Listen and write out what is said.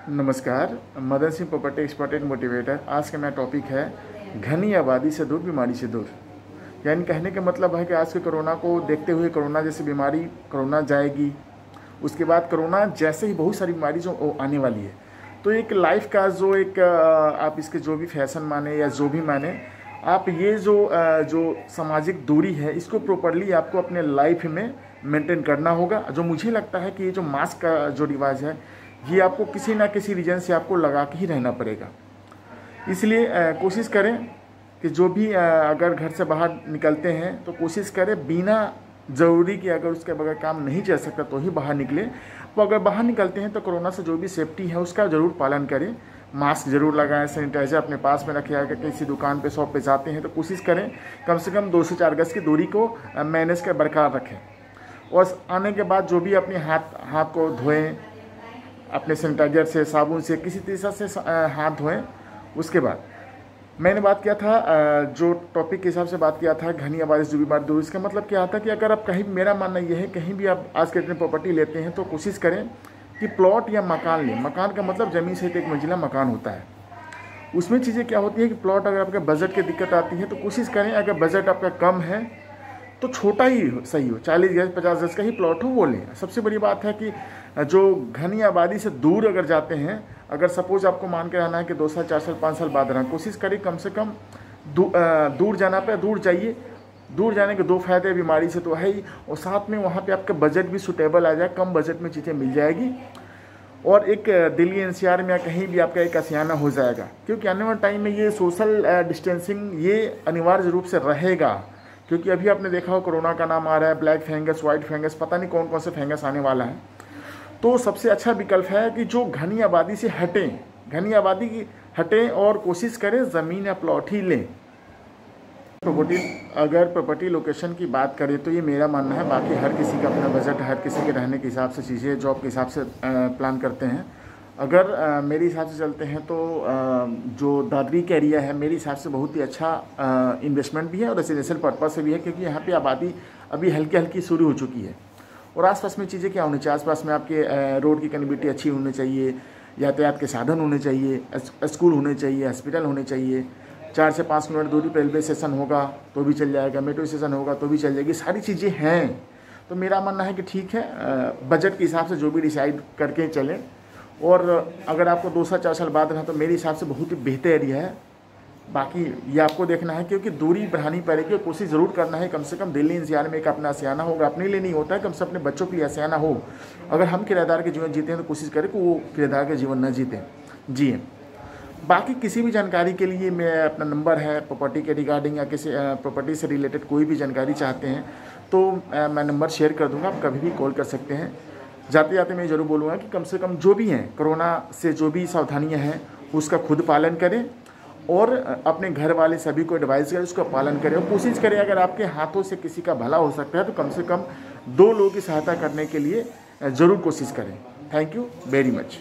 नमस्कार, Madan Singh property expert and motivator. आज का मेरा टॉपिक है घनी आबादी से दूर, बीमारी से दूर। यानी कहने का मतलब है कि आज के कोरोना को देखते हुए कोरोना जैसी बीमारी, कोरोना जाएगी, उसके बाद कोरोना जैसे ही बहुत सारी बीमारी जो आने वाली है। तो एक लाइफ का जो एक आप इसके जो भी फैशन माने या जो भी माने, आप ये जो सामाजिक दूरी है इसको प्रॉपरली आपको अपने लाइफ में मेंटेन करना होगा। जो मुझे लगता है कि ये जो मास्क का जो रिवाज है ये आपको किसी ना किसी रीजन से आपको लगा के ही रहना पड़ेगा। इसलिए कोशिश करें कि जो भी अगर घर से बाहर निकलते हैं तो कोशिश करें बिना ज़रूरी कि अगर उसके बगैर काम नहीं चल सकता तो ही बाहर निकलें। तो अगर बाहर निकलते हैं तो कोरोना से जो भी सेफ्टी है उसका ज़रूर पालन करें। मास्क ज़रूर लगाएं, सैनिटाइज़र अपने पास में रखें। अगर किसी दुकान पे शॉप पे जाते हैं तो कोशिश करें कम से कम 2 से 4 गज की दूरी को मैनेज कर बरकरार रखें। और आने के बाद जो भी अपने हाथ को धोएं, अपने सैनिटाइजर से, साबुन से, किसी तरीके से हाथ धोएं। उसके बाद मैंने बात किया था, जो टॉपिक के हिसाब से बात किया था, घनी आबादी से बीमारी दूर। इसका मतलब क्या आता है कि अगर आप कहीं, मेरा मानना यह है कहीं भी आप आज के दिन प्रॉपर्टी लेते हैं तो कोशिश करें कि प्लॉट या मकान लें। मकान का मतलब ज़मीन सहित एक मंजिला मकान होता है। उसमें चीज़ें क्या होती है कि प्लॉट अगर आपके बजट की दिक्कत आती है तो कोशिश करें, अगर बजट आपका कम है तो छोटा ही सही हो, 40 गज 50 गज का ही प्लॉट हो वो लें। सबसे बड़ी बात है कि जो घनी आबादी से दूर अगर जाते हैं, अगर सपोज आपको मान के रहना है कि 2 साल 4 साल 5 साल बाद रहना, कोशिश करिए कम से कम दूर जाना पे दूर जाइए। दूर जाने के 2 फायदे बीमारी से तो है ही, और साथ में वहाँ पे आपका बजट भी सुटेबल आ जाए, कम बजट में चीज़ें मिल जाएगी। और एक दिल्ली एनसीआर में या कहीं भी आपका एक आशियाना हो जाएगा, क्योंकि आने वाले टाइम में ये सोशल डिस्टेंसिंग ये अनिवार्य रूप से रहेगा। क्योंकि अभी आपने देखा हो कोरोना का नाम आ रहा है, ब्लैक फंगस, वाइट फंगस, पता नहीं कौन कौन से फंगस आने वाला है। तो सबसे अच्छा विकल्प है कि जो घनी आबादी से हटें, घनी आबादी की हटें और कोशिश करें ज़मीन या प्लॉट ही लें। अगर प्रॉपर्टी लोकेशन की बात करें तो ये मेरा मानना है, बाकी हर किसी का अपना बजट, हर किसी के रहने के हिसाब से चीज़ें, जॉब के हिसाब से प्लान करते हैं। अगर मेरे हिसाब से चलते हैं तो जो दादरी का एरिया है मेरे हिसाब से बहुत ही अच्छा इन्वेस्टमेंट भी है और रेजिडेंशियल पर्पज से भी है, क्योंकि यहाँ पे आबादी अभी हल्की हल्की शुरू हो चुकी है। और आसपास में चीज़ें क्या होनी चाहिए, आसपास में आपके रोड की कनेक्टिविटी अच्छी होनी चाहिए, यातायात के साधन होने चाहिए, स्कूल होने चाहिए, हॉस्पिटल होने चाहिए। 4 से 5 किलोमीटर दूरी पर रेलवे स्टेशन होगा तो भी चल जाएगा, मेट्रो स्टेशन होगा तो भी चल जाएगी, सारी चीज़ें हैं। तो मेरा मानना है कि ठीक है, बजट के हिसाब से जो भी डिसाइड करके चलें। और अगर आपको 2 साल 4 साल बाद रहना तो मेरे हिसाब से बहुत ही बेहतर एरिया है। बाकी ये आपको देखना है, क्योंकि दूरी बढ़ानी पड़ेगी और कोशिश ज़रूर करना है कम से कम दिल्ली एनसीआर में एक अपना आशियाना होगा। अपने लिए नहीं होता है, कम से अपने बच्चों के लिए आशियाना हो। अगर हम किराएदार के जीवन जीते हैं तो कोशिश करें कि वो किराएदार के जीवन न जीते जी। बाकी किसी भी जानकारी के लिए मैं अपना नंबर है प्रॉपर्टी के रिगार्डिंग या किसी प्रॉपर्टी से रिलेटेड कोई भी जानकारी चाहते हैं तो मैं नंबर शेयर कर दूँगा, आप कभी भी कॉल कर सकते हैं। जाते जाते मैं ज़रूर बोलूँगा कि कम से कम जो भी हैं कोरोना से जो भी सावधानियाँ हैं उसका खुद पालन करें और अपने घर वाले सभी को एडवाइस करें, उसका पालन करें। और कोशिश करें अगर आपके हाथों से किसी का भला हो सकता है तो कम से कम 2 लोगों की सहायता करने के लिए ज़रूर कोशिश करें। Thank you very much.